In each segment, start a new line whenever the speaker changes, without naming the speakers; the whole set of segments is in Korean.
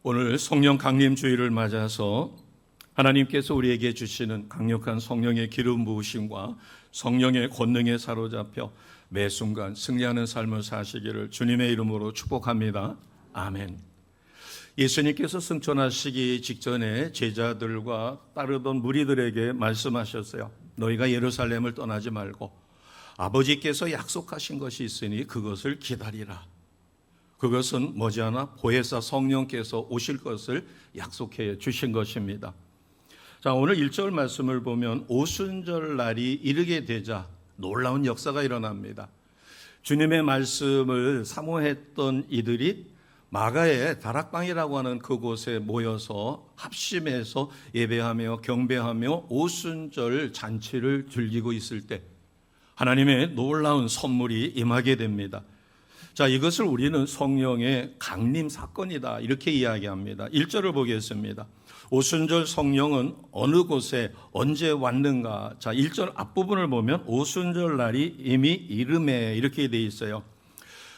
오늘 성령 강림 주일을 맞아서 하나님께서 우리에게 주시는 강력한 성령의 기름 부으심과 성령의 권능에 사로잡혀 매 순간 승리하는 삶을 사시기를 주님의 이름으로 축복합니다. 아멘. 예수님께서 승천하시기 직전에 제자들과 따르던 무리들에게 말씀하셨어요. 너희가 예루살렘을 떠나지 말고 아버지께서 약속하신 것이 있으니 그것을 기다리라. 그것은 머지않아 보혜사 성령께서 오실 것을 약속해 주신 것입니다. 자, 오늘 1절 말씀을 보면 오순절 날이 이르게 되자 놀라운 역사가 일어납니다. 주님의 말씀을 사모했던 이들이 마가의 다락방이라고 하는 그곳에 모여서 합심해서 예배하며 경배하며 오순절 잔치를 즐기고 있을 때 하나님의 놀라운 선물이 임하게 됩니다. 자, 이것을 우리는 성령의 강림 사건이다 이렇게 이야기합니다. 1절을 보겠습니다. 오순절 성령은 어느 곳에 언제 왔는가? 자, 1절 앞부분을 보면 오순절 날이 이미 이름에 이렇게 돼 있어요.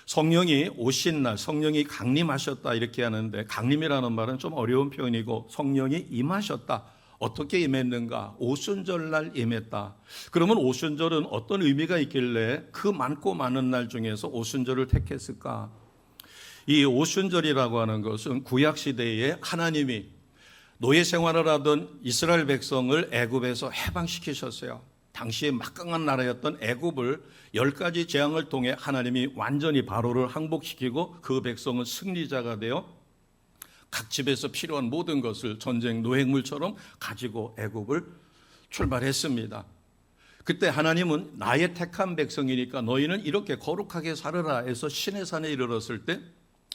성령이 오신 날, 성령이 강림하셨다 이렇게 하는데 강림이라는 말은 좀 어려운 표현이고 성령이 임하셨다. 어떻게 임했는가? 오순절 날 임했다. 그러면 오순절은 어떤 의미가 있길래 그 많고 많은 날 중에서 오순절을 택했을까? 이 오순절이라고 하는 것은 구약시대에 하나님이 노예 생활을 하던 이스라엘 백성을 애굽에서 해방시키셨어요. 당시에 막강한 나라였던 애굽을 10가지 재앙을 통해 하나님이 완전히 바로를 항복시키고 그 백성은 승리자가 되어 각 집에서 필요한 모든 것을 전쟁 노획물처럼 가지고 애굽을 출발했습니다. 그때 하나님은 나의 택한 백성이니까 너희는 이렇게 거룩하게 살아라 해서 시내산에 이르렀을 때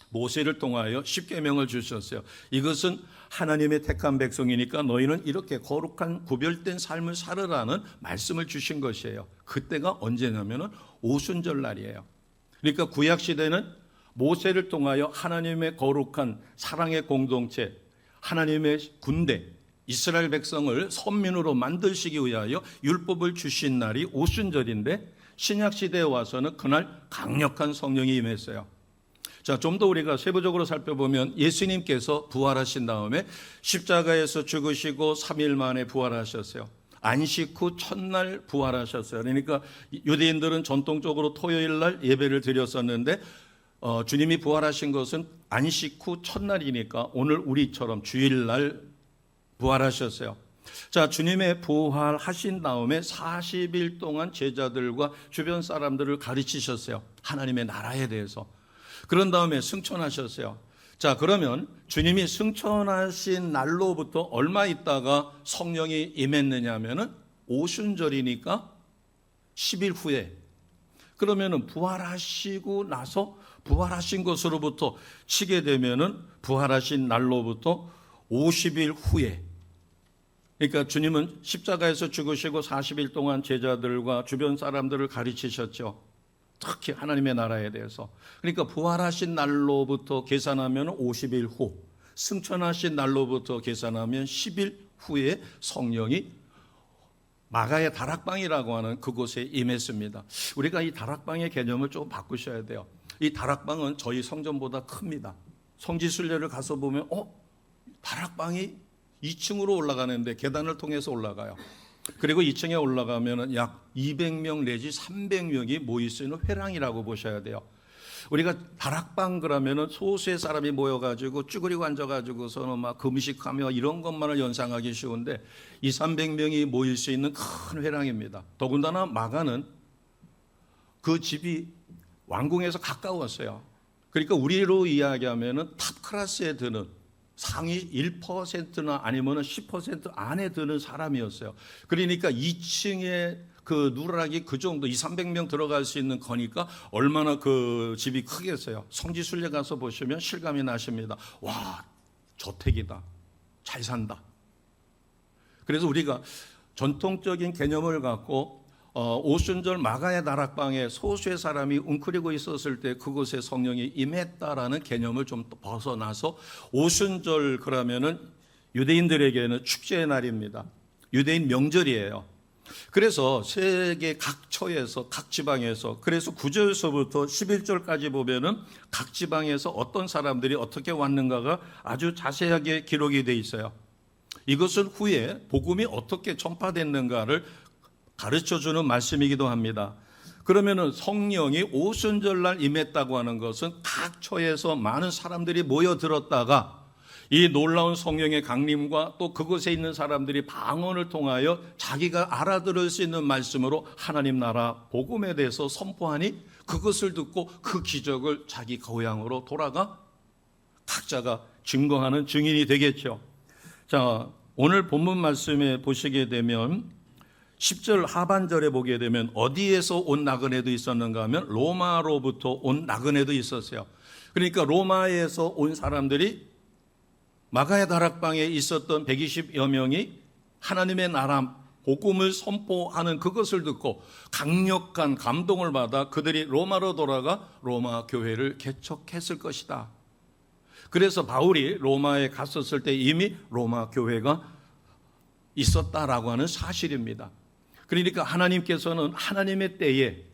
모세를 통하여 십계명을 주셨어요. 이것은 하나님의 택한 백성이니까 너희는 이렇게 거룩한 구별된 삶을 살으라는 말씀을 주신 것이에요. 그때가 언제냐면 오순절 날이에요. 그러니까 구약시대는 모세를 통하여 하나님의 거룩한 사랑의 공동체, 하나님의 군대, 이스라엘 백성을 선민으로 만드시기 위하여 율법을 주신 날이 오순절인데 신약시대에 와서는 그날 강력한 성령이 임했어요. 자, 좀 더 우리가 세부적으로 살펴보면 예수님께서 부활하신 다음에 십자가에서 죽으시고 3일 만에 부활하셨어요. 안식 후 첫날 부활하셨어요. 그러니까 유대인들은 전통적으로 토요일 날 예배를 드렸었는데 주님이 부활하신 것은 안식 후 첫날이니까 오늘 우리처럼 주일날 부활하셨어요. 자, 주님의 부활하신 다음에 40일 동안 제자들과 주변 사람들을 가르치셨어요. 하나님의 나라에 대해서. 그런 다음에 승천하셨어요. 자, 그러면 주님이 승천하신 날로부터 얼마 있다가 성령이 임했느냐 하면은 오순절이니까 10일 후에. 그러면은 부활하시고 나서 부활하신 것으로부터 치게 되면은 부활하신 날로부터 50일 후에. 그러니까 주님은 십자가에서 죽으시고 40일 동안 제자들과 주변 사람들을 가르치셨죠. 특히 하나님의 나라에 대해서. 그러니까 부활하신 날로부터 계산하면 50일 후, 승천하신 날로부터 계산하면 10일 후에 성령이 마가의 다락방이라고 하는 그곳에 임했습니다. 우리가 이 다락방의 개념을 좀 바꾸셔야 돼요. 이 다락방은 저희 성전보다 큽니다. 성지순례를 가서 보면 다락방이 2층으로 올라가는데 계단을 통해서 올라가요. 그리고 2층에 올라가면 약 200명 내지 300명이 모일 수 있는 회랑이라고 보셔야 돼요. 우리가 다락방 그러면은 소수의 사람이 모여가지고 쭈그리고 앉아가지고서는 막 금식하며 이런 것만을 연상하기 쉬운데 200~300명이 모일 수 있는 큰 회랑입니다. 더군다나 마가는 그 집이 왕궁에서 가까웠어요. 그러니까 우리로 이야기하면은 탑 클래스에 드는 상위 1%나 아니면 10% 안에 드는 사람이었어요. 그러니까 2층에 그 누락이 그 정도 200~300명 들어갈 수 있는 거니까 얼마나 그 집이 크겠어요. 성지순례 가서 보시면 실감이 나십니다. 와, 저택이다. 잘 산다. 그래서 우리가 전통적인 개념을 갖고 오순절 마가의 다락방에 소수의 사람이 웅크리고 있었을 때 그곳에 성령이 임했다라는 개념을 좀 벗어나서 오순절 그러면은 유대인들에게는 축제의 날입니다. 유대인 명절이에요. 그래서 세계 각 처에서 각 지방에서 그래서 9절서부터 11절까지 보면은 각 지방에서 어떤 사람들이 어떻게 왔는가가 아주 자세하게 기록이 돼 있어요. 이것은 후에 복음이 어떻게 전파됐는가를 가르쳐주는 말씀이기도 합니다. 그러면은 성령이 오순절날 임했다고 하는 것은 각 처에서 많은 사람들이 모여들었다가 이 놀라운 성령의 강림과 또 그곳에 있는 사람들이 방언을 통하여 자기가 알아들을 수 있는 말씀으로 하나님 나라 복음에 대해서 선포하니 그것을 듣고 그 기적을 자기 고향으로 돌아가 각자가 증거하는 증인이 되겠죠. 자, 오늘 본문 말씀에 보시게 되면 10절 하반절에 보게 되면 어디에서 온 나그네도 있었는가 하면 로마로부터 온 나그네도 있었어요. 그러니까 로마에서 온 사람들이 마가의 다락방에 있었던 120여 명이 하나님의 나라 복음을 선포하는 그것을 듣고 강력한 감동을 받아 그들이 로마로 돌아가 로마 교회를 개척했을 것이다. 그래서 바울이 로마에 갔었을 때 이미 로마 교회가 있었다라고 하는 사실입니다. 그러니까 하나님께서는 하나님의 때에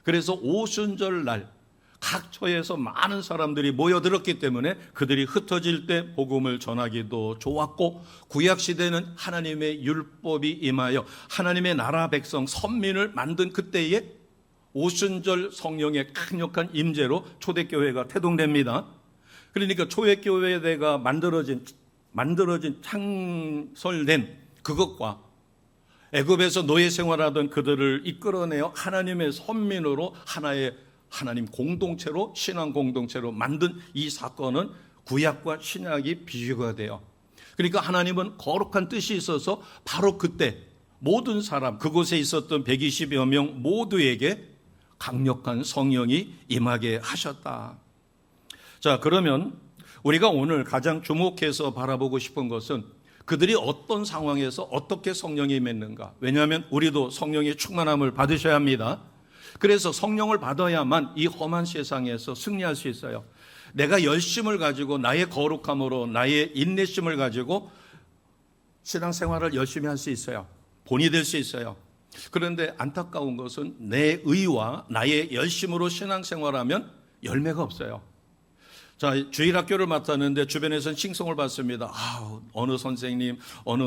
그래서 오순절 날 각 처에서 많은 사람들이 모여들었기 때문에 그들이 흩어질 때 복음을 전하기도 좋았고 구약시대는 하나님의 율법이 임하여 하나님의 나라 백성 선민을 만든 그때에 오순절 성령의 강력한 임재로 초대교회가 태동됩니다. 그러니까 초대교회가 만들어진 창설된 그것과 애굽에서 노예 생활하던 그들을 이끌어내어 하나님의 선민으로 하나의 하나님 공동체로 신앙 공동체로 만든 이 사건은 구약과 신약이 비교가 돼요. 그러니까 하나님은 거룩한 뜻이 있어서 바로 그때 모든 사람 그곳에 있었던 120여 명 모두에게 강력한 성령이 임하게 하셨다. 자, 그러면 우리가 오늘 가장 주목해서 바라보고 싶은 것은 그들이 어떤 상황에서 어떻게 성령이 임했는가. 왜냐하면 우리도 성령의 충만함을 받으셔야 합니다. 그래서 성령을 받아야만 이 험한 세상에서 승리할 수 있어요. 내가 열심을 가지고 나의 거룩함으로 나의 인내심을 가지고 신앙생활을 열심히 할 수 있어요. 본이 될 수 있어요. 그런데 안타까운 것은 내 의와 나의 열심으로 신앙생활하면 열매가 없어요. 자, 주일학교를 맡았는데 주변에서는 칭송을 받습니다. 어느 선생님, 어느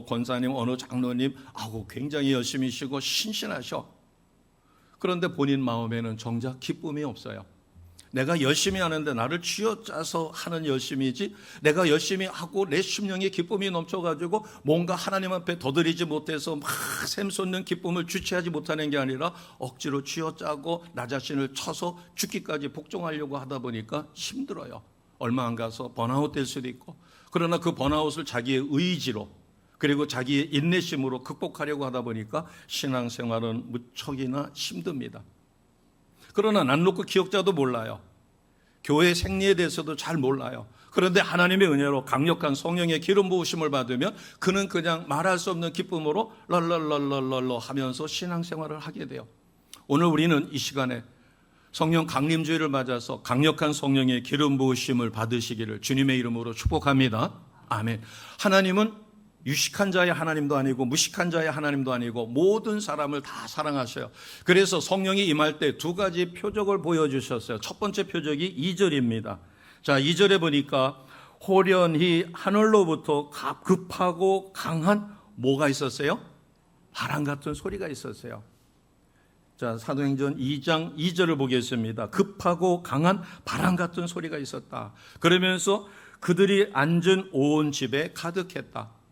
권사님, 어느 장로님, 굉장히 열심히시고 신신하셔. 그런데 본인 마음에는 정작 기쁨이 없어요. 내가 열심히 하는데 나를 쥐어짜서 하는 열심이지 내가 열심히 하고 내 심령에 기쁨이 넘쳐가지고 뭔가 하나님 앞에 더드리지 못해서 막 샘솟는 기쁨을 주체하지 못하는 게 아니라 억지로 쥐어짜고 나 자신을 쳐서 죽기까지 복종하려고 하다 보니까 힘들어요. 얼마 안 가서 번아웃 될 수도 있고 그러나 그 번아웃을 자기의 의지로 그리고 자기의 인내심으로 극복하려고 하다 보니까 신앙생활은 무척이나 힘듭니다. 그러나 난 놓고 기억자도 몰라요. 교회 생리에 대해서도 잘 몰라요. 그런데 하나님의 은혜로 강력한 성령의 기름 부으심을 받으면 그는 그냥 말할 수 없는 기쁨으로 랄랄랄랄랄 하면서 신앙생활을 하게 돼요. 오늘 우리는 이 시간에 성령 강림주의를 맞아서 강력한 성령의 기름 부으심을 받으시기를 주님의 이름으로 축복합니다. 아멘. 하나님은 유식한 자의 하나님도 아니고 무식한 자의 하나님도 아니고 모든 사람을 다 사랑하셔요. 그래서 성령이 임할 때 두 가지 표적을 보여주셨어요. 첫 번째 표적이 2절입니다. 자, 2절에 보니까 호련히 하늘로부터 급하고 강한 뭐가 있었어요? 바람 같은 소리가 있었어요. 자, 사도행전 2장 2절을 보겠습니다. 급하고 강한 바람 같은 소리가 있었다. 그러면서 그들이 앉은 온 집에 가득했다.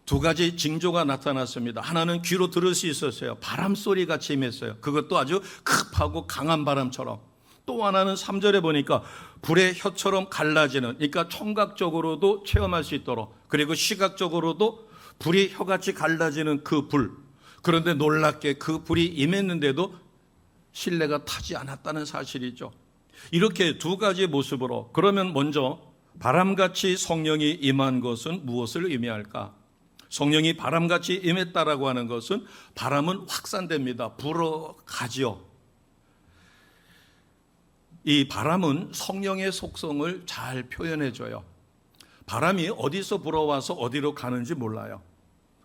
두 가지 징조가 나타났습니다. 하나는 귀로 들을 수 있었어요. 바람소리 같이 임했어요. 그것도 아주 급하고 강한 바람처럼. 또 하나는 3절에 보니까 불의 혀처럼 갈라지는, 그러니까 청각적으로도 체험할 수 있도록, 그리고 시각적으로도 불이 혀같이 갈라지는 그 불. 그런데 놀랍게 그 불이 임했는데도 신뢰가 타지 않았다는 사실이죠. 이렇게 두 가지 모습으로, 그러면 먼저 바람같이 성령이 임한 것은 무엇을 의미할까? 성령이 바람같이 임했다라고 하는 것은 바람은 확산됩니다. 불어가지요. 이 바람은 성령의 속성을 잘 표현해줘요. 바람이 어디서 불어와서 어디로 가는지 몰라요.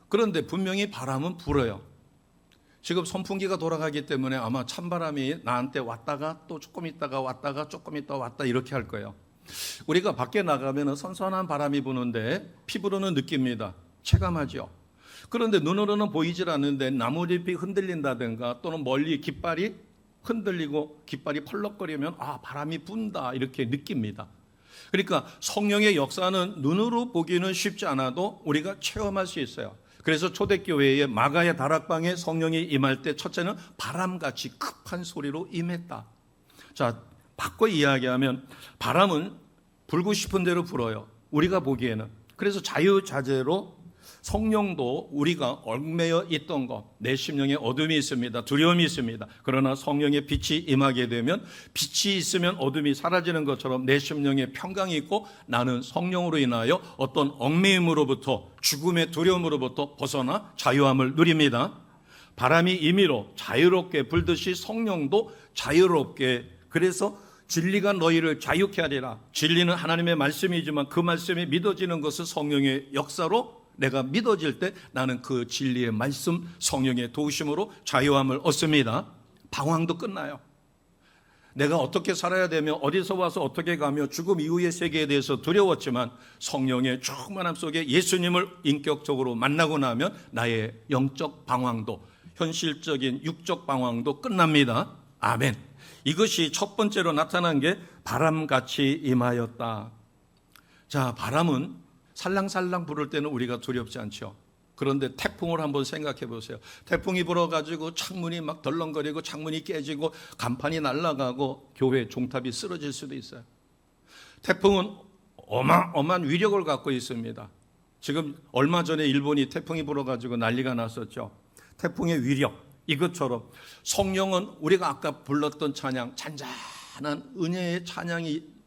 그런데 분명히 바람은 불어요. 지금 선풍기가 돌아가기 때문에 아마 찬바람이 나한테 왔다가 또 조금 있다가 왔다가 조금 있다가 왔다 이렇게 할 거예요. 우리가 밖에 나가면 선선한 바람이 부는데 피부로는 느낍니다. 체감하죠. 그런데 눈으로는 보이질 않는데 나뭇잎이 흔들린다든가 또는 멀리 깃발이 흔들리고 깃발이 펄럭거리면 아, 바람이 분다 이렇게 느낍니다. 그러니까 성령의 역사는 눈으로 보기는 쉽지 않아도 우리가 체험할 수 있어요. 그래서 초대교회의 마가의 다락방에 성령이 임할 때 첫째는 바람같이 급한 소리로 임했다. 자, 바꿔 이야기하면 바람은 불고 싶은 대로 불어요. 우리가 보기에는. 그래서 자유자재로 성령도 우리가 얽매여 있던 것, 내 심령에 어둠이 있습니다. 두려움이 있습니다. 그러나 성령의 빛이 임하게 되면 빛이 있으면 어둠이 사라지는 것처럼 내 심령에 평강이 있고 나는 성령으로 인하여 어떤 얽매임으로부터 죽음의 두려움으로부터 벗어나 자유함을 누립니다. 바람이 임의로 자유롭게 불듯이 성령도 자유롭게, 그래서 진리가 너희를 자유케 하리라. 진리는 하나님의 말씀이지만 그 말씀이 믿어지는 것은 성령의 역사로 내가 믿어질 때 나는 그 진리의 말씀 성령의 도우심으로 자유함을 얻습니다. 방황도 끝나요. 내가 어떻게 살아야 되며 어디서 와서 어떻게 가며 죽음 이후의 세계에 대해서 두려웠지만 성령의 충만함 속에 예수님을 인격적으로 만나고 나면 나의 영적 방황도, 현실적인 육적 방황도 끝납니다. 아멘. 이것이 첫 번째로 나타난 게 바람같이 임하였다. 자, 바람은 살랑살랑 부를 때는 우리가 두렵지 않죠. 그런데 태풍을 한번 생각해 보세요. 태풍이 불어가지고 창문이 막 덜렁거리고 창문이 깨지고 간판이 날아가고 교회 종탑이 쓰러질 수도 있어요. 태풍은 어마어마한 위력을 갖고 있습니다. 지금 얼마 전에 일본이 태풍이 불어가지고 난리가 났었죠. 태풍의 위력, 이것처럼 성령은 우리가 아까 불렀던 찬양, 잔잔한 은혜의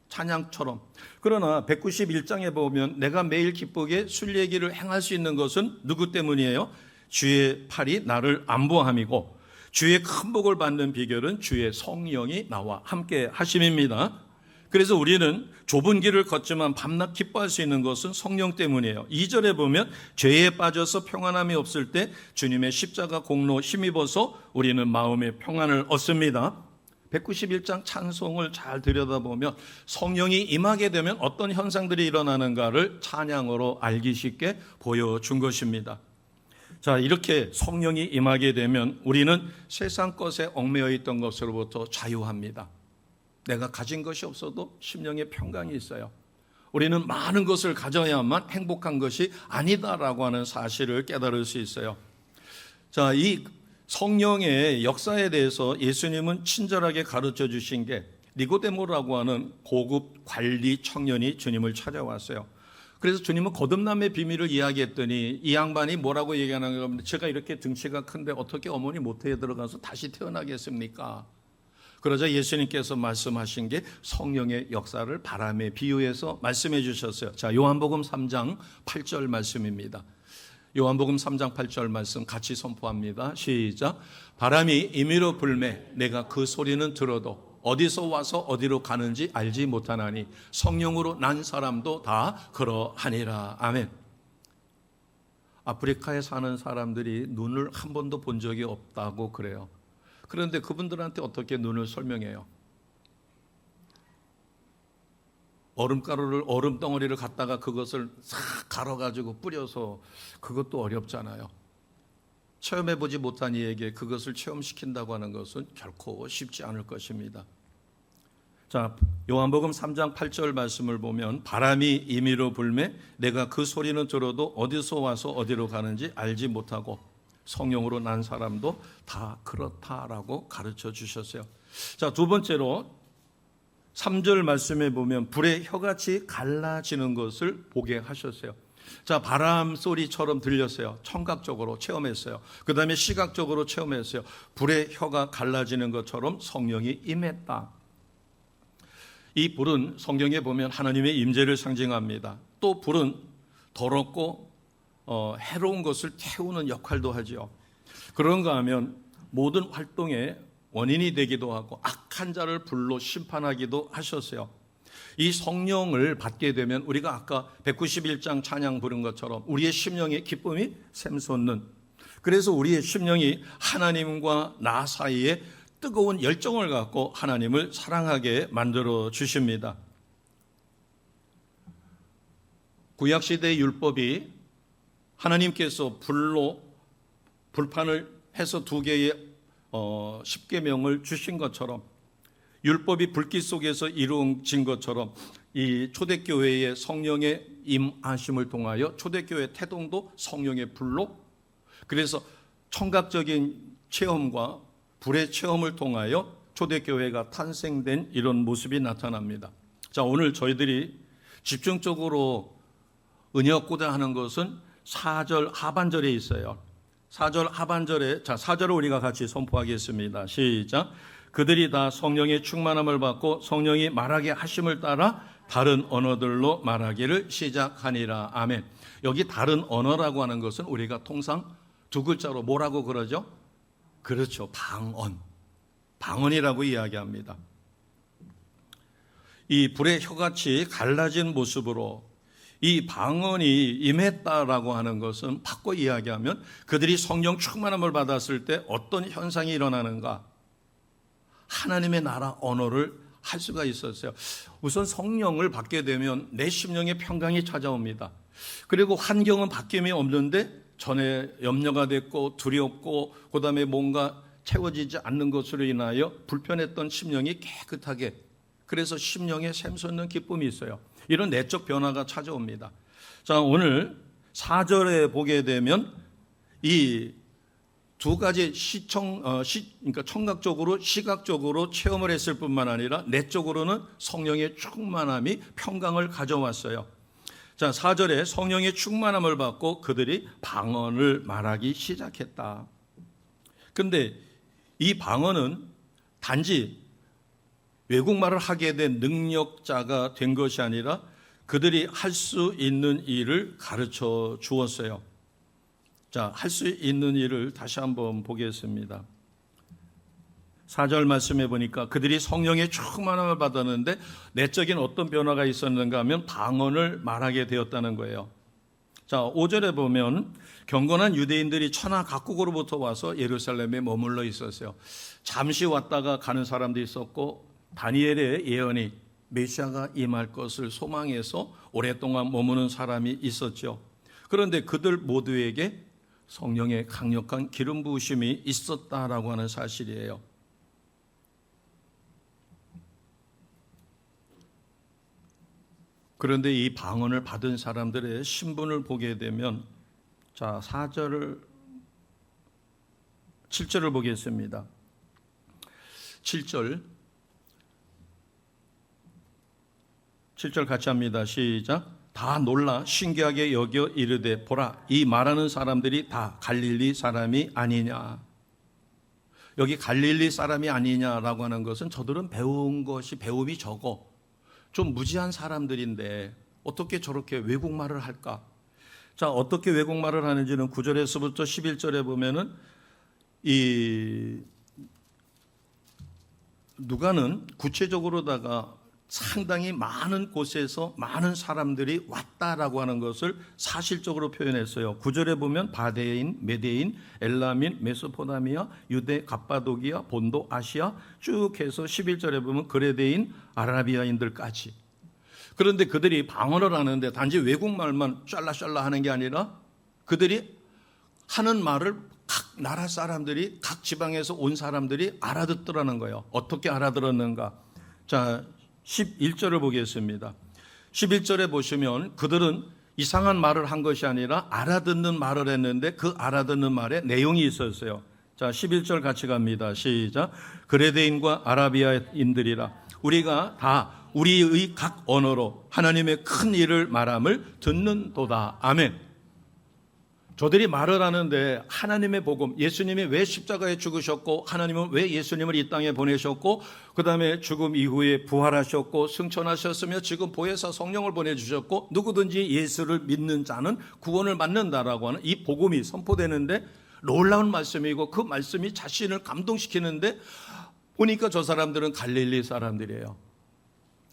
찬양처럼. 그러나 191장에 보면 내가 매일 기쁘게 순례길을 행할 수 있는 것은 누구 때문이에요? 주의 팔이 나를 안보함이고 주의 큰 복을 받는 비결은 주의 성령이 나와 함께 하심입니다. 그래서 우리는 좁은 길을 걷지만 밤낮 기뻐할 수 있는 것은 성령 때문이에요. 2절에 보면 죄에 빠져서 평안함이 없을 때 주님의 십자가 공로 힘입어서 우리는 마음의 평안을 얻습니다. 191장 찬송을 잘 들여다보면 성령이 임하게 되면 어떤 현상들이 일어나는가를 찬양으로 알기 쉽게 보여준 것입니다. 자, 이렇게 성령이 임하게 되면 우리는 세상 것에 얽매여 있던 것으로부터 자유합니다. 내가 가진 것이 없어도 심령에 평강이 있어요. 우리는 많은 것을 가져야만 행복한 것이 아니다라고 하는 사실을 깨달을 수 있어요. 자, 이 성령의 역사에 대해서 예수님은 친절하게 가르쳐 주신 게 니고데모라고 하는 고급 관리 청년이 주님을 찾아왔어요. 그래서 주님은 거듭남의 비밀을 이야기했더니 이 양반이 뭐라고 얘기하는 겁니다. 제가 이렇게 등치가 큰데 어떻게 어머니 모태에 들어가서 다시 태어나겠습니까? 그러자 예수님께서 말씀하신 게 성령의 역사를 바람에 비유해서 말씀해 주셨어요. 자, 요한복음 3장 8절 말씀입니다. 요한복음 3장 8절 말씀 같이 선포합니다. 시작. 바람이 임의로 불매 내가 그 소리는 들어도 어디서 와서 어디로 가는지 알지 못하나니 성령으로 난 사람도 다 그러하니라. 아멘. 아프리카에 사는 사람들이 눈을 한 번도 본 적이 없다고 그래요. 그런데 그분들한테 어떻게 눈을 설명해요? 얼음가루를 얼음덩어리를 갖다가 그것을 싹 갈아가지고 뿌려서 그것도 어렵잖아요. 체험해보지 못한 이에게 그것을 체험시킨다고 하는 것은 결코 쉽지 않을 것입니다. 자, 요한복음 3장 8절 말씀을 보면 바람이 임의로 불매 내가 그 소리는 들어도 어디서 와서 어디로 가는지 알지 못하고 성령으로 난 사람도 다 그렇다라고 가르쳐 주셨어요. 자, 두 번째로 3절 말씀에 보면 불의 혀같이 갈라지는 것을 보게 하셨어요. 자, 바람 소리처럼 들렸어요. 청각적으로 체험했어요. 그 다음에 시각적으로 체험했어요. 불의 혀가 갈라지는 것처럼 성령이 임했다. 이 불은 성경에 보면 하나님의 임재를 상징합니다. 또 불은 더럽고 해로운 것을 태우는 역할도 하죠. 그런가 하면 모든 활동에 원인이 되기도 하고 악한 자를 불로 심판하기도 하셨어요. 이 성령을 받게 되면 우리가 아까 191장 찬양 부른 것처럼 우리의 심령의 기쁨이 샘솟는, 그래서 우리의 심령이 하나님과 나 사이에 뜨거운 열정을 갖고 하나님을 사랑하게 만들어 주십니다. 구약시대의 율법이 하나님께서 불로 불판을 해서 2개의 십계명을 주신 것처럼, 율법이 불빛 속에서 이루어진 것처럼 이 초대교회의 성령의 임하심을 통하여 초대교회 태동도 성령의 불로, 그래서 청각적인 체험과 불의 체험을 통하여 초대교회가 탄생된 이런 모습이 나타납니다. 자, 오늘 저희들이 집중적으로 은혜 얻고자 하는 것은 4절 하반절에 있어요. 4절 하반절에, 자, 4절을 우리가 같이 선포하겠습니다. 시작. 그들이 다 성령의 충만함을 받고 성령이 말하게 하심을 따라 다른 언어들로 말하기를 시작하니라. 아멘. 여기 다른 언어라고 하는 것은 우리가 통상 2글자로 뭐라고 그러죠? 그렇죠. 방언. 방언이라고 이야기합니다. 이 불의 혀같이 갈라진 모습으로 이 방언이 임했다라고 하는 것은 바꿔 이야기하면 그들이 성령 충만함을 받았을 때 어떤 현상이 일어나는가? 하나님의 나라 언어를 할 수가 있었어요. 우선 성령을 받게 되면 내 심령에 평강이 찾아옵니다. 그리고 환경은 바뀜이 없는데 전에 염려가 됐고 두렵고 그다음에 뭔가 채워지지 않는 것으로 인하여 불편했던 심령이 깨끗하게, 그래서 심령에 샘솟는 기쁨이 있어요. 이런 내적 변화가 찾아옵니다. 자, 오늘 4절에 보게 되면 이 2가지 그러니까 청각적으로 시각적으로 체험을 했을 뿐만 아니라 내적으로는 성령의 충만함이 평강을 가져왔어요. 자, 4절에 성령의 충만함을 받고 그들이 방언을 말하기 시작했다. 근데 이 방언은 단지 외국말을 하게 된 능력자가 된 것이 아니라 그들이 할 수 있는 일을 가르쳐 주었어요. 자, 할 수 있는 일을 다시 한번 보겠습니다. 4절 말씀해 보니까 그들이 성령의 충만함을 받았는데 내적인 어떤 변화가 있었는가 하면 방언을 말하게 되었다는 거예요. 자, 5절에 보면 경건한 유대인들이 천하 각국으로부터 와서 예루살렘에 머물러 있었어요. 잠시 왔다가 가는 사람도 있었고 다니엘의 예언이 메시아가 임할 것을 소망해서 오랫동안 머무는 사람이 있었죠. 그런데 그들 모두에게 성령의 강력한 기름 부으심이 있었다라고 하는 사실이에요. 그런데 이 방언을 받은 사람들의 신분을 보게 되면, 자, 7절을 보겠습니다. 7절 같이 합니다. 시작. 다 놀라 신기하게 여겨 이르되 보라, 이 말하는 사람들이 다 갈릴리 사람이 아니냐. 여기 갈릴리 사람이 아니냐라고 하는 것은 저들은 배움이 적어 좀 무지한 사람들인데 어떻게 저렇게 외국말을 할까? 자, 어떻게 외국말을 하는지는 9절에서부터 11절에 보면은 이 누가는 구체적으로다가 상당히 많은 곳에서 많은 사람들이 왔다라고 하는 것을 사실적으로 표현했어요. 9절에 보면 바데인, 메데인, 엘라민, 메소포타미아, 유대, 갑바도기아, 본도, 아시아 쭉 해서 11절에 보면 그레데인, 아라비아인들까지. 그런데 그들이 방언을 하는데 단지 외국말만 샬라샬라 하는 게 아니라 그들이 하는 말을 각 나라 사람들이, 각 지방에서 온 사람들이 알아듣더라는 거예요. 어떻게 알아들었는가? 자, 11절을 보겠습니다. 11절에 보시면 그들은 이상한 말을 한 것이 아니라 알아듣는 말을 했는데 그 알아듣는 말에 내용이 있었어요. 자, 11절 같이 갑니다. 시작. 그레데인과 아라비아인들이라 우리가 다 우리의 각 언어로 하나님의 큰 일을 말함을 듣는도다. 아멘. 저들이 말을 하는데 하나님의 복음, 예수님이 왜 십자가에 죽으셨고 하나님은 왜 예수님을 이 땅에 보내셨고 그 다음에 죽음 이후에 부활하셨고 승천하셨으며 지금 보혜사 성령을 보내주셨고 누구든지 예수를 믿는 자는 구원을 받는다라고 하는 이 복음이 선포되는데 놀라운 말씀이고 그 말씀이 자신을 감동시키는데 보니까 저 사람들은 갈릴리 사람들이에요.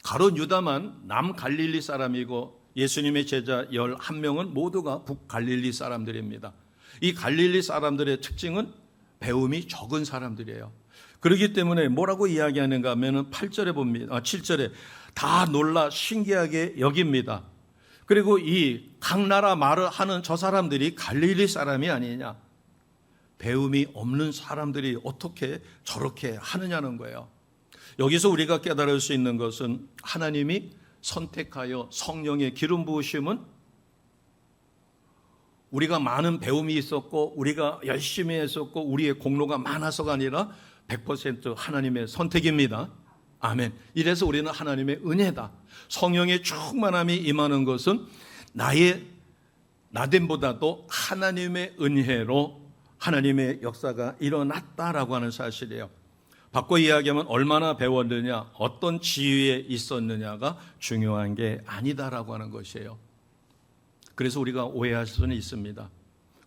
가룟 유다만 남갈릴리 사람이고 예수님의 제자 11명은 모두가 북갈릴리 사람들입니다. 이 갈릴리 사람들의 특징은 배움이 적은 사람들이에요. 그렇기 때문에 뭐라고 이야기하는가 하면 8절에 봅니다. 7절에 다 놀라 신기하게 여깁니다. 그리고 이 각 나라 말을 하는 저 사람들이 갈릴리 사람이 아니냐, 배움이 없는 사람들이 어떻게 저렇게 하느냐는 거예요. 여기서 우리가 깨달을 수 있는 것은 하나님이 선택하여 성령의 기름 부으심은 우리가 많은 배움이 있었고 우리가 열심히 했었고 우리의 공로가 많아서가 아니라 100% 하나님의 선택입니다. 아멘. 이래서 우리는 하나님의 은혜다. 성령의 충만함이 임하는 것은 나의 나됨보다도 하나님의 은혜로 하나님의 역사가 일어났다라고 하는 사실이에요. 바꿔 이야기하면 얼마나 배웠느냐, 어떤 지위에 있었느냐가 중요한 게 아니다라고 하는 것이에요. 그래서 우리가 오해할 수는 있습니다.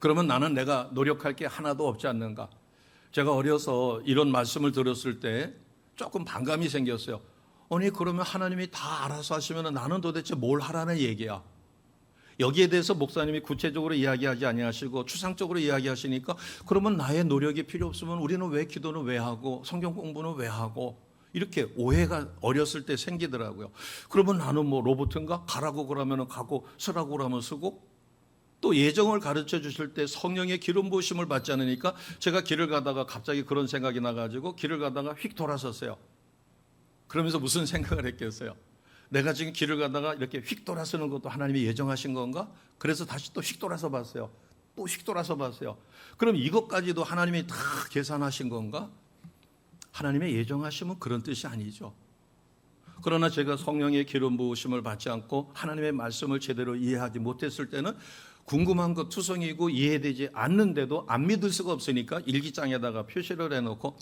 그러면 나는 내가 노력할 게 하나도 없지 않는가? 제가 어려서 이런 말씀을 들었을 때 조금 반감이 생겼어요. 아니 그러면 하나님이 다 알아서 하시면 나는 도대체 뭘 하라는 얘기야? 여기에 대해서 목사님이 구체적으로 이야기하지 아니하시고 추상적으로 이야기하시니까 그러면 나의 노력이 필요 없으면 우리는 왜 기도는 왜 하고 성경 공부는 왜 하고, 이렇게 오해가 어렸을 때 생기더라고요. 그러면 나는 뭐 로봇인가? 가라고 그러면 가고 쓰라고 그러면 쓰고, 또 예정을 가르쳐 주실 때 성령의 기름 부으심을 받지 않으니까 제가 길을 가다가 갑자기 그런 생각이 나가지고 길을 가다가 휙 돌아섰어요. 그러면서 무슨 생각을 했겠어요? 내가 지금 길을 가다가 이렇게 휙 돌아서는 것도 하나님이 예정하신 건가? 그래서 다시 또 휙 돌아서 봤어요. 또 휙 돌아서 봤어요. 그럼 이것까지도 하나님이 다 계산하신 건가? 하나님의 예정하심은 그런 뜻이 아니죠. 그러나 제가 성령의 기름 부으심을 받지 않고 하나님의 말씀을 제대로 이해하지 못했을 때는 궁금한 것 투성이고 이해되지 않는데도 안 믿을 수가 없으니까 일기장에다가 표시를 해놓고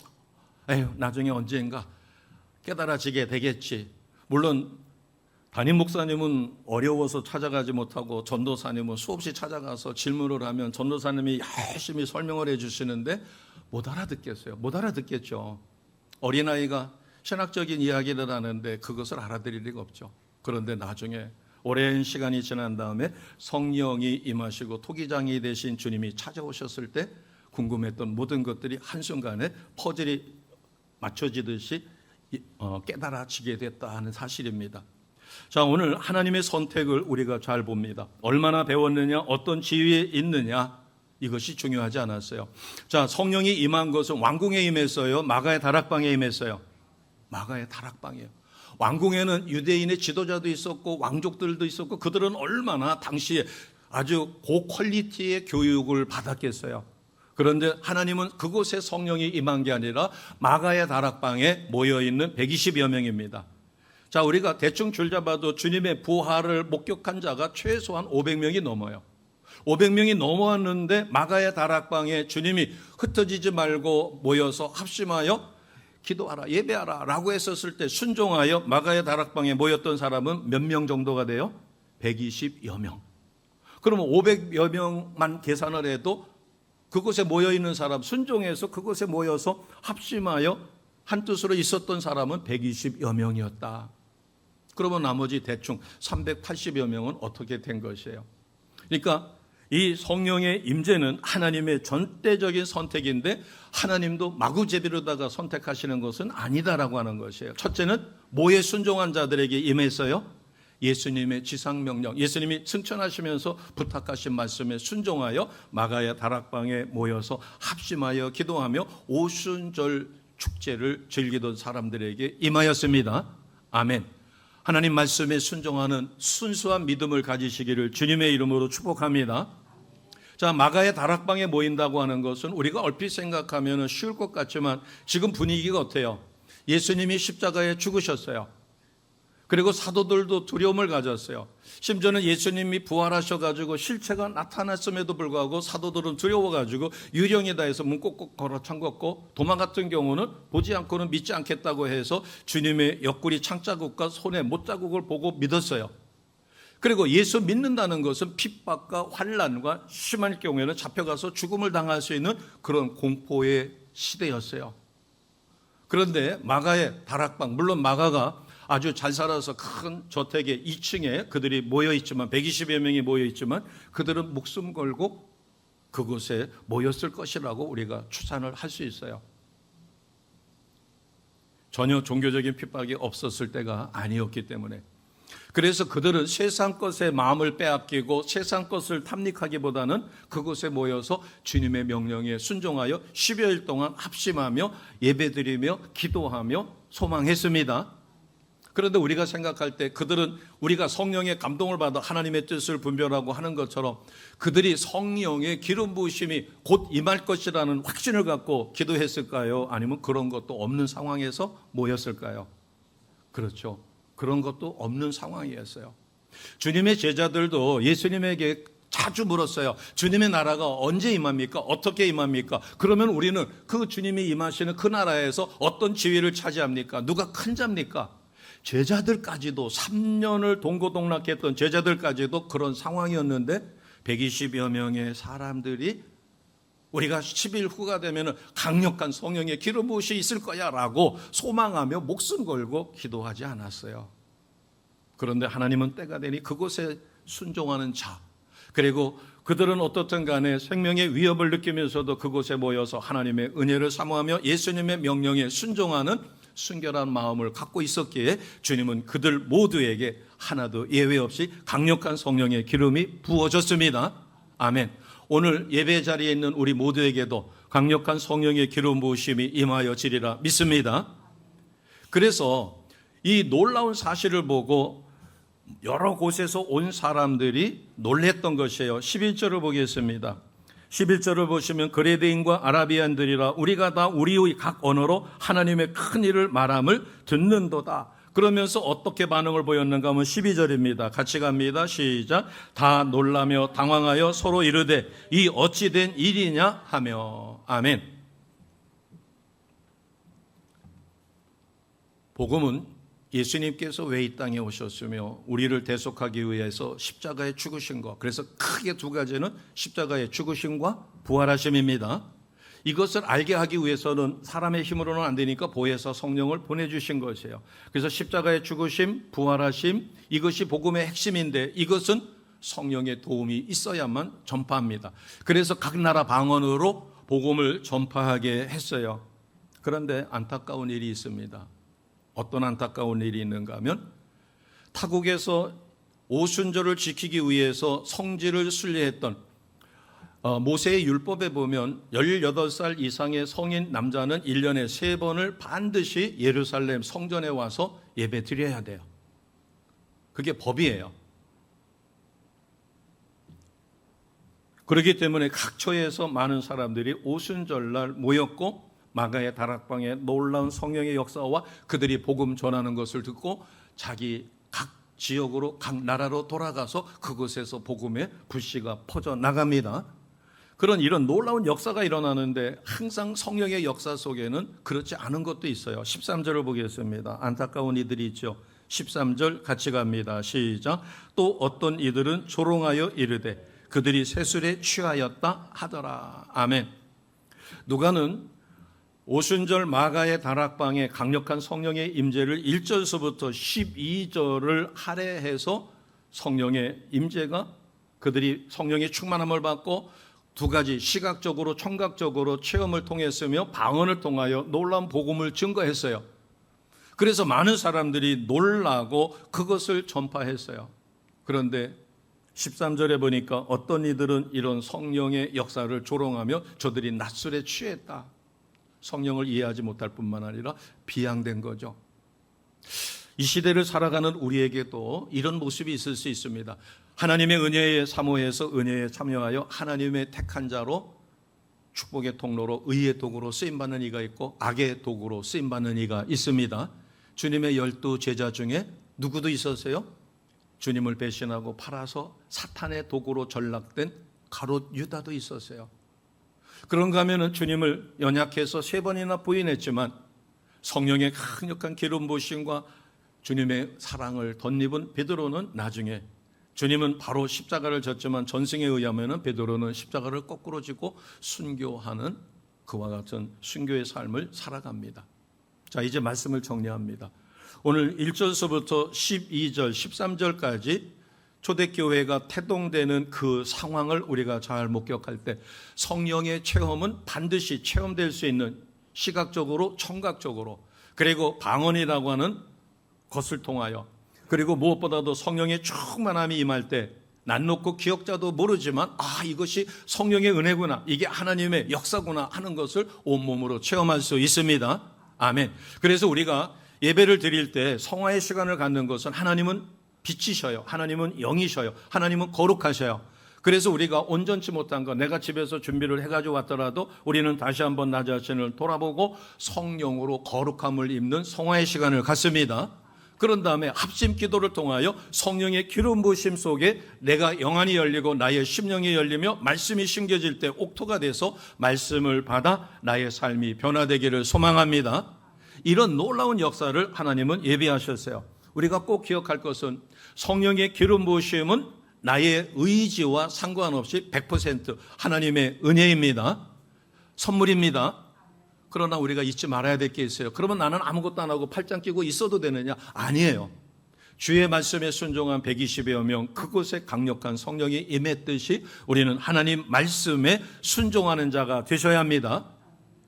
에휴 나중에 언젠가 깨달아지게 되겠지. 물론 담임 목사님은 어려워서 찾아가지 못하고 전도사님은 수없이 찾아가서 질문을 하면 전도사님이 열심히 설명을 해주시는데 못 알아듣겠어요. 못 알아듣겠죠. 어린아이가 신학적인 이야기를 하는데 그것을 알아들일 리가 없죠. 그런데 나중에 오랜 시간이 지난 다음에 성령이 임하시고 토기장이 되신 주님이 찾아오셨을 때 궁금했던 모든 것들이 한순간에 퍼즐이 맞춰지듯이 깨달아지게 됐다 하는 사실입니다. 자, 오늘 하나님의 선택을 우리가 잘 봅니다. 얼마나 배웠느냐, 어떤 지위에 있느냐, 이것이 중요하지 않았어요. 자, 성령이 임한 것은 왕궁에 임했어요? 마가의 다락방에 임했어요? 마가의 다락방이에요. 왕궁에는 유대인의 지도자도 있었고 왕족들도 있었고 그들은 얼마나 당시에 아주 고퀄리티의 교육을 받았겠어요. 그런데 하나님은 그곳에 성령이 임한 게 아니라 마가의 다락방에 모여있는 120여 명입니다. 자, 우리가 대충 줄 잡아도 주님의 부활을 목격한 자가 최소한 500명이 넘어요. 500명이 넘어왔는데 마가의 다락방에 주님이 흩어지지 말고 모여서 합심하여 기도하라, 예배하라 라고 했었을 때 순종하여 마가의 다락방에 모였던 사람은 몇 명 정도가 돼요? 120여 명. 그러면 500여 명만 계산을 해도 그곳에 모여있는 사람, 순종해서 그곳에 모여서 합심하여 한뜻으로 있었던 사람은 120여 명이었다. 그러면 나머지 대충 380여 명은 어떻게 된 것이에요? 그러니까 이 성령의 임재는 하나님의 전대적인 선택인데 하나님도 마구제비로다가 선택하시는 것은 아니다라고 하는 것이에요. 첫째는 뭐에 순종한 자들에게 임했어요? 예수님의 지상명령, 예수님이 승천하시면서 부탁하신 말씀에 순종하여 마가의 다락방에 모여서 합심하여 기도하며 오순절 축제를 즐기던 사람들에게 임하였습니다. 아멘. 하나님 말씀에 순종하는 순수한 믿음을 가지시기를 주님의 이름으로 축복합니다. 자, 마가의 다락방에 모인다고 하는 것은 우리가 얼핏 생각하면 쉬울 것 같지만 지금 분위기가 어때요? 예수님이 십자가에 죽으셨어요. 그리고 사도들도 두려움을 가졌어요. 심지어는 예수님이 부활하셔가지고 실체가 나타났음에도 불구하고 사도들은 두려워가지고 유령이다 해서 문 꼭꼭 걸어 잠궜고, 도마 같은 경우는 보지 않고는 믿지 않겠다고 해서 주님의 옆구리 창자국과 손의 못자국을 보고 믿었어요. 그리고 예수 믿는다는 것은 핍박과 환난과 심할 경우에는 잡혀가서 죽음을 당할 수 있는 그런 공포의 시대였어요. 그런데 마가의 다락방, 물론 마가가 아주 잘 살아서 큰 저택의 2층에 그들이 모여 있지만 120여 명이 모여 있지만 그들은 목숨 걸고 그곳에 모였을 것이라고 우리가 추산을 할 수 있어요. 전혀 종교적인 핍박이 없었을 때가 아니었기 때문에. 그래서 그들은 세상 것에 마음을 빼앗기고 세상 것을 탐닉하기보다는 그곳에 모여서 주님의 명령에 순종하여 10여일 동안 합심하며 예배드리며 기도하며 소망했습니다. 그런데 우리가 생각할 때 그들은 우리가 성령의 감동을 받아 하나님의 뜻을 분별하고 하는 것처럼 그들이 성령의 기름 부으심이 곧 임할 것이라는 확신을 갖고 기도했을까요? 아니면 그런 것도 없는 상황에서 모였을까요? 그렇죠. 그런 것도 없는 상황이었어요. 주님의 제자들도 예수님에게 자주 물었어요. 주님의 나라가 언제 임합니까? 어떻게 임합니까? 그러면 우리는 그 주님이 임하시는 그 나라에서 어떤 지위를 차지합니까? 누가 큰 자입니까? 제자들까지도 3년을 동고동락했던 제자들까지도 그런 상황이었는데 120여 명의 사람들이 우리가 10일 후가 되면 강력한 성령의 기름 부으심이 있을 거야 라고 소망하며 목숨 걸고 기도하지 않았어요. 그런데 하나님은 때가 되니 그곳에 순종하는 자, 그리고 그들은 어떻든 간에 생명의 위협을 느끼면서도 그곳에 모여서 하나님의 은혜를 사모하며 예수님의 명령에 순종하는 순결한 마음을 갖고 있었기에 주님은 그들 모두에게 하나도 예외 없이 강력한 성령의 기름이 부어졌습니다. 아멘. 오늘 예배 자리에 있는 우리 모두에게도 강력한 성령의 기름 부으심이 임하여 지리라 믿습니다. 그래서 이 놀라운 사실을 보고 여러 곳에서 온 사람들이 놀랬던 것이에요. 11절을 보겠습니다. 11절을 보시면 그레데인과 아라비안들이라 우리가 다 우리의 각 언어로 하나님의 큰 일을 말함을 듣는도다. 그러면서 어떻게 반응을 보였는가 하면 12절입니다. 같이 갑니다. 시작. 다 놀라며 당황하여 서로 이르되 이 어찌 된 일이냐 하며. 아멘. 복음은 예수님께서 왜 이 땅에 오셨으며 우리를 대속하기 위해서 십자가에 죽으신 것, 그래서 크게 두 가지는 십자가에 죽으심과 부활하심입니다. 이것을 알게 하기 위해서는 사람의 힘으로는 안 되니까 보혜사 성령을 보내주신 것이에요. 그래서 십자가의 죽으심, 부활하심, 이것이 복음의 핵심인데 이것은 성령의 도움이 있어야만 전파합니다. 그래서 각 나라 방언으로 복음을 전파하게 했어요. 그런데 안타까운 일이 있습니다. 어떤 안타까운 일이 있는가 하면 타국에서 오순절을 지키기 위해서 성지를 순례했던 모세의 율법에 보면 18살 이상의 성인 남자는 1년에 3번을 반드시 예루살렘 성전에 와서 예배 드려야 돼요. 그게 법이에요. 그렇기 때문에 각처에서 많은 사람들이 오순절날 모였고 마가의 다락방에 놀라운 성령의 역사와 그들이 복음 전하는 것을 듣고 자기 각 지역으로 각 나라로 돌아가서 그곳에서 복음의 불씨가 퍼져나갑니다. 그런 이런 놀라운 역사가 일어나는데 항상 성령의 역사 속에는 그렇지 않은 것도 있어요. 13절을 보겠습니다. 안타까운 이들이 있죠. 13절 같이 갑니다. 시작. 또 어떤 이들은 조롱하여 이르되 그들이 세술에 취하였다 하더라. 아멘. 누가는 오순절 마가의 다락방에 강력한 성령의 임재를 1절서부터 12절을 할애해서 성령의 임재가 그들이 성령의 충만함을 받고 두 가지 시각적으로 청각적으로 체험을 통했으며 방언을 통하여 놀라운 복음을 증거했어요. 그래서 많은 사람들이 놀라고 그것을 전파했어요. 그런데 13절에 보니까 어떤 이들은 이런 성령의 역사를 조롱하며 저들이 낮술에 취했다. 성령을 이해하지 못할 뿐만 아니라 비양된 거죠. 이 시대를 살아가는 우리에게도 이런 모습이 있을 수 있습니다. 하나님의 은혜에 사모해서 은혜에 참여하여 하나님의 택한 자로 축복의 통로로 의의 도구로 쓰임받는 이가 있고 악의 도구로 쓰임받는 이가 있습니다. 주님의 12 제자 중에 누구도 있었어요? 주님을 배신하고 팔아서 사탄의 도구로 전락된 가롯 유다도 있었어요. 그런가 하면은 주님을 연약해서 3번이나 부인했지만 성령의 강력한 기름 부으심과 주님의 사랑을 덧입은 베드로는 나중에 주님은 바로 십자가를 졌지만 전승에 의하면은 베드로는 십자가를 거꾸로 지고 순교하는 그와 같은 순교의 삶을 살아갑니다. 자, 이제 말씀을 정리합니다. 오늘 1절서부터 12절, 13절까지 초대교회가 태동되는 그 상황을 우리가 잘 목격할 때 성령의 체험은 반드시 체험될 수 있는 시각적으로, 청각적으로, 그리고 방언이라고 하는 것을 통하여, 그리고 무엇보다도 성령의 충만함이 임할 때 난 놓고 기억자도 모르지만 이것이 성령의 은혜구나, 이게 하나님의 역사구나 하는 것을 온몸으로 체험할 수 있습니다. 아멘. 그래서 우리가 예배를 드릴 때 성화의 시간을 갖는 것은 하나님은 빛이셔요, 하나님은 영이셔요, 하나님은 거룩하셔요. 그래서 우리가 온전치 못한 거 내가 집에서 준비를 해가지고 왔더라도 우리는 다시 한번 나 자신을 돌아보고 성령으로 거룩함을 입는 성화의 시간을 갖습니다. 그런 다음에 합심 기도를 통하여 성령의 기름 부으심 속에 내가 영안이 열리고 나의 심령이 열리며 말씀이 심겨질 때 옥토가 돼서 말씀을 받아 나의 삶이 변화되기를 소망합니다. 이런 놀라운 역사를 하나님은 예비하셨어요. 우리가 꼭 기억할 것은 성령의 기름 부으심은 나의 의지와 상관없이 100% 하나님의 은혜입니다. 선물입니다. 그러나 우리가 잊지 말아야 될 게 있어요. 그러면 나는 아무것도 안 하고 팔짱 끼고 있어도 되느냐? 아니에요. 주의 말씀에 순종한 120여 명, 그곳에 강력한 성령이 임했듯이 우리는 하나님 말씀에 순종하는 자가 되셔야 합니다.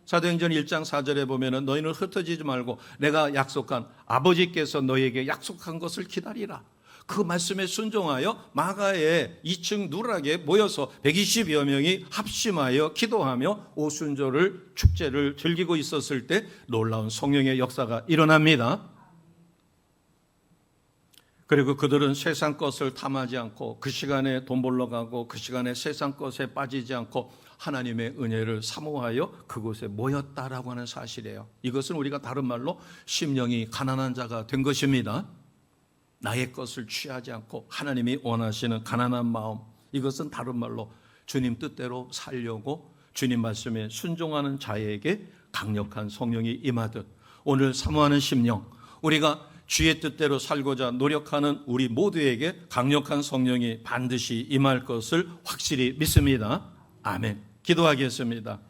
사도행전 1장 4절에 보면은 너희는 흩어지지 말고 내가 약속한 아버지께서 너희에게 약속한 것을 기다리라. 그 말씀에 순종하여 마가의 2층 누락에 모여서 120여 명이 합심하여 기도하며 오순절을 축제를 즐기고 있었을 때 놀라운 성령의 역사가 일어납니다. 그리고 그들은 세상 것을 탐하지 않고 그 시간에 돈 벌러 가고 그 시간에 세상 것에 빠지지 않고 하나님의 은혜를 사모하여 그곳에 모였다라고 하는 사실이에요. 이것은 우리가 다른 말로 심령이 가난한 자가 된 것입니다. 나의 것을 취하지 않고 하나님이 원하시는 가난한 마음, 이것은 다른 말로 주님 뜻대로 살려고 주님 말씀에 순종하는 자에게 강력한 성령이 임하듯 오늘 사모하는 심령, 우리가 주의 뜻대로 살고자 노력하는 우리 모두에게 강력한 성령이 반드시 임할 것을 확실히 믿습니다. 아멘. 기도하겠습니다.